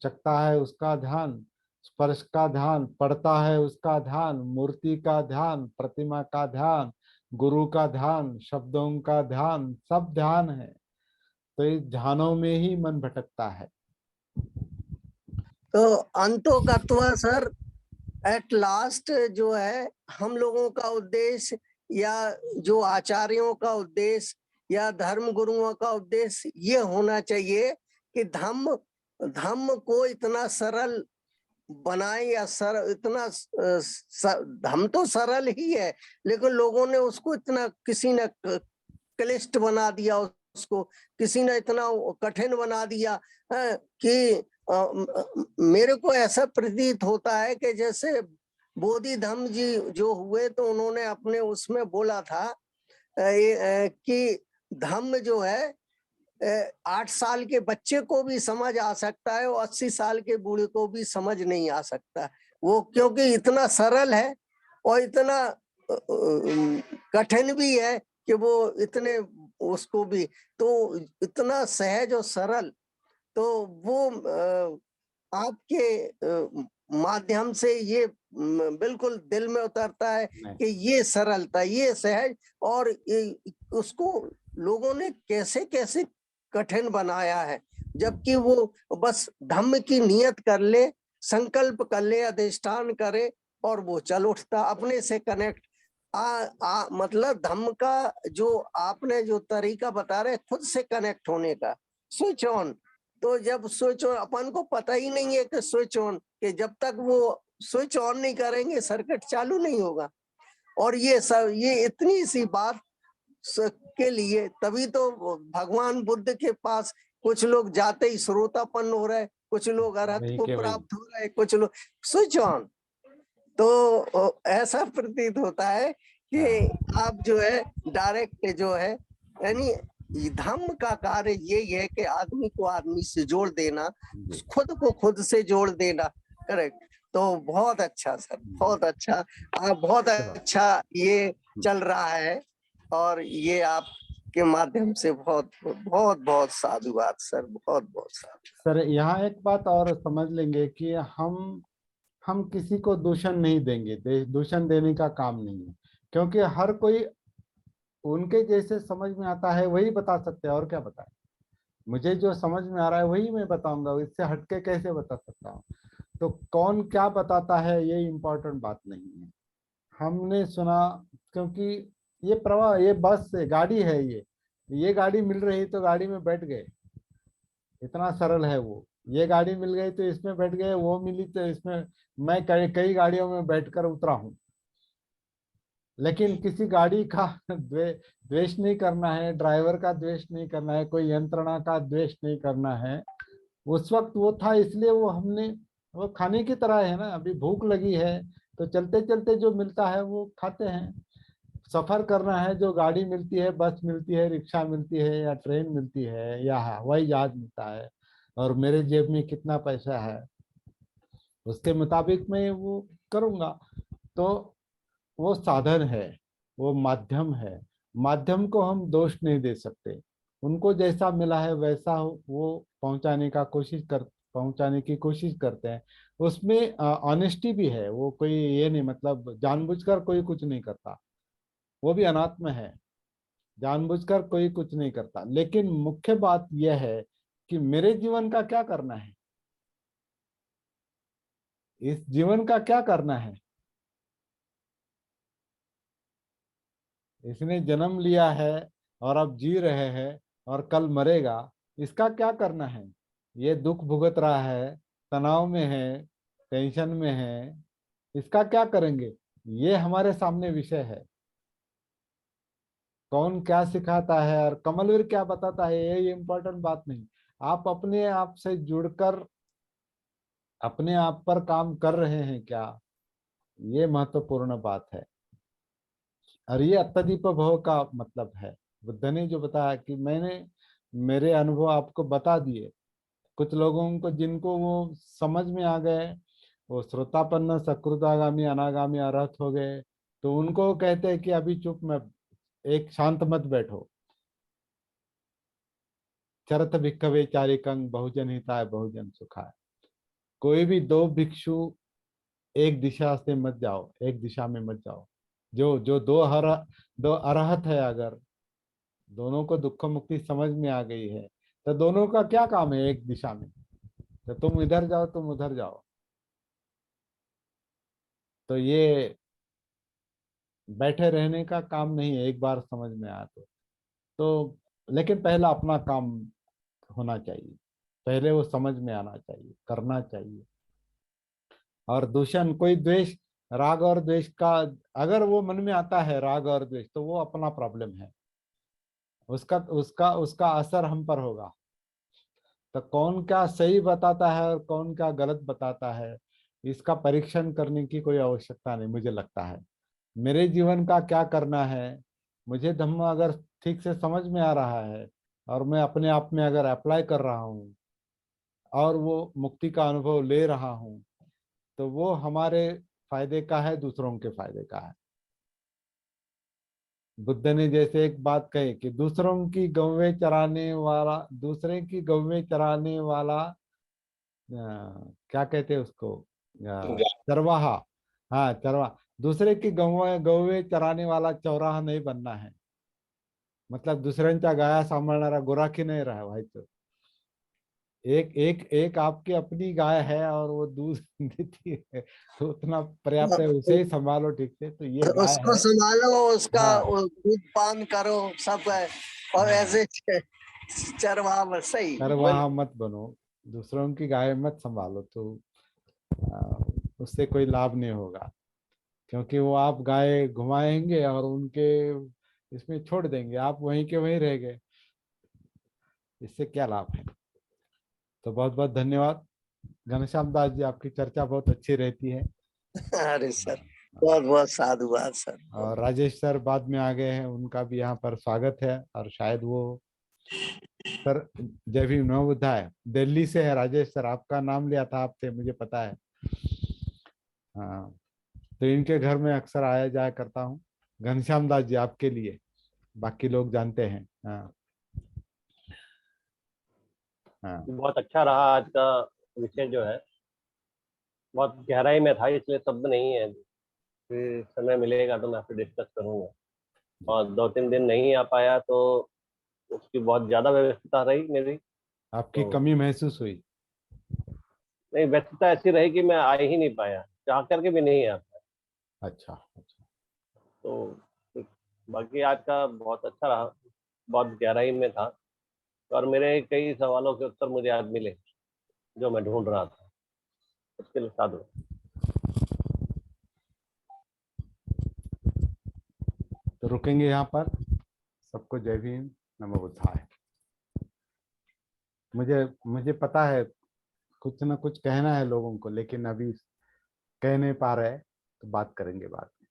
चखता है उसका ध्यान, स्पर्श का ध्यान, पढ़ता है उसका ध्यान, मूर्ति का ध्यान, प्रतिमा का ध्यान, गुरु का ध्यान, शब्दों का ध्यान, सब ध्यान है। तो इस ध्यानों में ही मन भटकता है। तो अंतोगत्वा सर, एट लास्ट जो है हम लोगों का उद्देश्य या जो आचार्यों का उद्देश्य या धर्म गुरुओं का उद्देश्य ये होना चाहिए कि धम्म धम्म को इतना सरल बनाए, या इतना धम्म तो सरल ही है, लेकिन लोगों ने उसको इतना, किसी ने क्लिष्ट बना दिया उसको, किसी ने इतना कठिन बना दिया कि मेरे को ऐसा प्रतीत होता है कि जैसे बोधि धम्म जी जो हुए तो उन्होंने अपने उसमें बोला था कि धम्म जो है 8 साल के बच्चे को भी समझ आ सकता है और 80 साल के बूढ़े को भी समझ नहीं आ सकता वो, क्योंकि इतना सरल है और इतना कठिन भी है कि वो इतने उसको भी, तो इतना सहज और सरल, तो वो आपके माध्यम से ये बिल्कुल दिल में उतरता है कि ये सरलता, ये सहज, और उसको लोगों ने कैसे कैसे कठिन बनाया है, जबकि वो बस धम्म की नियत कर ले, संकल्प कर ले, अधिष्ठान करे और वो चल उठता अपने से कनेक्ट। मतलब धम्म का जो आपने जो तरीका बता रहे खुद से कनेक्ट होने का, स्विच ऑन, तो जब स्विच ऑन, अपन को पता ही नहीं है कि स्विच ऑन, कि जब तक वो स्विच ऑन नहीं करेंगे सर्किट चालू नहीं होगा। और ये सब, ये इतनी सी बात के लिए तभी तो भगवान बुद्ध के पास कुछ लोग जाते ही श्रोतापन्न हो रहे, कुछ लोग अरहत को प्राप्त हो रहे, कुछ लोग स्विच ऑन। तो ऐसा प्रतीत होता है कि आप जो है डायरेक्ट जो है, यानी धम्म का कार्य यही है कि आदमी को आदमी से जोड़ देना, खुद को खुद से जोड़ देना। करेक्ट। तो बहुत अच्छा सर, बहुत अच्छा, आप बहुत अच्छा ये चल रहा है, और ये आपके माध्यम से बहुत बहुत बहुत साधुवाद सर, बहुत बहुत साधुवाद। सर यहाँ एक बात और समझ लेंगे कि हम किसी को दूषण नहीं देंगे, दूषण देने का काम नहीं है, क्योंकि हर कोई उनके जैसे समझ में आता है वही बता सकते हैं, और क्या बताएं। मुझे जो समझ में आ रहा है वही मैं बताऊंगा, इससे हटके कैसे बता सकता हूँ। तो कौन क्या बताता है ये इम्पोर्टेंट बात नहीं है। हमने सुना, क्योंकि ये प्रवाह, ये बस से गाड़ी है, ये गाड़ी मिल रही तो गाड़ी में बैठ गए, इतना सरल है वो। ये गाड़ी मिल गई तो इसमें बैठ गए, वो मिली तो इसमें। मैं कई कई गाड़ियों में बैठकर उतरा हूँ, लेकिन किसी गाड़ी का द्वेष नहीं करना है, ड्राइवर का द्वेष नहीं करना है, कोई यंत्रणा का द्वेष नहीं करना है। उस वक्त वो था इसलिए वो हमने, वो खाने की तरह है ना, अभी भूख लगी है तो चलते चलते जो मिलता है वो खाते हैं। सफर करना है, जो गाड़ी मिलती है, बस मिलती है, रिक्शा मिलती है, या ट्रेन मिलती है, या हवाई जहाज मिलता है, और मेरे जेब में कितना पैसा है उसके मुताबिक मैं वो करूँगा। तो वो साधन है, वो माध्यम है। माध्यम को हम दोष नहीं दे सकते, उनको जैसा मिला है वैसा वो पहुंचाने की कोशिश करते हैं। उसमें ऑनेस्टी भी है, वो कोई ये नहीं, मतलब जानबूझकर कोई कुछ नहीं करता, वो भी अनात्म है। जानबूझकर कोई कुछ नहीं करता, लेकिन मुख्य बात यह है कि मेरे जीवन का क्या करना है, इस जीवन का क्या करना है। इसने जन्म लिया है और अब जी रहे हैं और कल मरेगा, इसका क्या करना है। ये दुख भुगत रहा है, तनाव में है, टेंशन में है, इसका क्या करेंगे, ये हमारे सामने विषय है। कौन क्या सिखाता है और कमलवीर क्या बताता है ये इम्पोर्टेंट बात नहीं। आप अपने आप से जुड़कर अपने आप पर काम कर रहे हैं क्या, ये महत्वपूर्ण बात है। और ये अत्यधिक भव का मतलब है। बुद्ध ने जो बताया कि मैंने मेरे अनुभव आपको बता दिए, कुछ लोगों को जिनको वो समझ में आ गए, वो श्रोतापन्न, सकृतागामी, अनागामी, अरहत हो गए, तो उनको कहते हैं कि अभी चुप में एक शांत मत बैठो, चरत भिक्खवे चारिकं बहुजन हिताय बहुजन सुखाय। कोई भी दो भिक्षु एक दिशा से मत जाओ, एक दिशा में मत जाओ। जो जो दो अरहत है, अगर दोनों को दुख मुक्ति समझ में आ गई है तो दोनों का क्या काम है एक दिशा में? तो तुम इधर जाओ, तुम उधर जाओ। तो ये बैठे रहने का काम नहीं है, एक बार समझ में आया तो लेकिन पहला अपना काम होना चाहिए, पहले वो समझ में आना चाहिए, करना चाहिए। और दूषण, कोई द्वेष, राग और द्वेष का अगर वो मन में आता है, राग और द्वेष, तो वो अपना प्रॉब्लम है, उसका उसका उसका असर हम पर होगा। तो कौन क्या सही बताता है और कौन क्या गलत बताता है, इसका परीक्षण करने की कोई आवश्यकता नहीं मुझे लगता है। मेरे जीवन का क्या करना है, मुझे धम्म अगर ठीक से समझ में आ रहा है और मैं अपने आप में अगर अप्लाई कर रहा हूँ और वो मुक्ति का अनुभव ले रहा हूँ, तो वो हमारे फायदे का है, दूसरों के फायदे का है। बुद्ध ने जैसे एक बात कही कि दूसरों की गौवें चराने वाला, दूसरे की गौवें चराने वाला क्या कहते हैं उसको, चरवाहा। हाँ, चरवाहा। दूसरे की गौवें चराने वाला चौराहा नहीं बनना है, मतलब दुसऱ्यांच्या गाया सांभाळणारा गुराखी नहीं रहा भाई। तो एक एक एक आपकी अपनी गाय है और वो दूध देती है, तो उतना पर्याप्त है, उसे ही संभालो ठीक से, तो ये गाय उसको है। संभालो, उसका हाँ दूध पान करो, सब है। और हाँ, ऐसे चरवाहा में सही पर बोल। वहां मत बनो, दूसरों की गाय मत संभालो, तो आ, उससे कोई लाभ नहीं होगा, क्योंकि वो आप गाय घुमाएंगे और उनके इसमें छोड़ देंगे, आप वहीं के वहीं रह गए, इससे क्या लाभ है? तो बहुत बहुत धन्यवाद घनश्याम दास जी, आपकी चर्चा बहुत अच्छी रहती है। अरे सर, हाँ, हाँ। बहुत बहुत साधुवाद सर। और राजेश सर बाद में आ गए हैं, उनका भी यहाँ पर स्वागत है, और शायद वो सर, जय भीम नव बुद्धाय, दिल्ली से है राजेश सर, आपका नाम लिया था आपसे, मुझे पता है। हाँ, तो इनके घर में अक्सर आया जाया करता हूँ। घनश्याम दास जी आपके लिए, बाकी लोग जानते हैं। हाँ हाँ। बहुत अच्छा रहा आज का विषय जो है, बहुत गहराई में था, इसलिए शब्द नहीं है। फिर समय मिलेगा तो मैं आपसे डिस्कस करूंगा। जी, और 2-3 दिन नहीं आ पाया तो उसकी बहुत ज़्यादा व्यस्तता रही मेरी। आपकी तो कमी महसूस हुई। नहीं, व्यस्तता ऐसी रही कि मैं आ ही नहीं पाया, चाह करके भी नहीं आ पाया। अच्छा अच्छा। तो बाकी आज का बहुत अच्छा रहा, बहुत गहराई में था। और मेरे कई सवालों के उत्तर मुझे आज मिले जो मैं ढूंढ रहा था, उसके लिए साधु। तो रुकेंगे यहाँ पर। सबको जय भीम, नमो बुद्धाय। मुझे मुझे पता है कुछ ना कुछ कहना है लोगों को, लेकिन अभी कह नहीं पा रहे, तो बात करेंगे बाद में।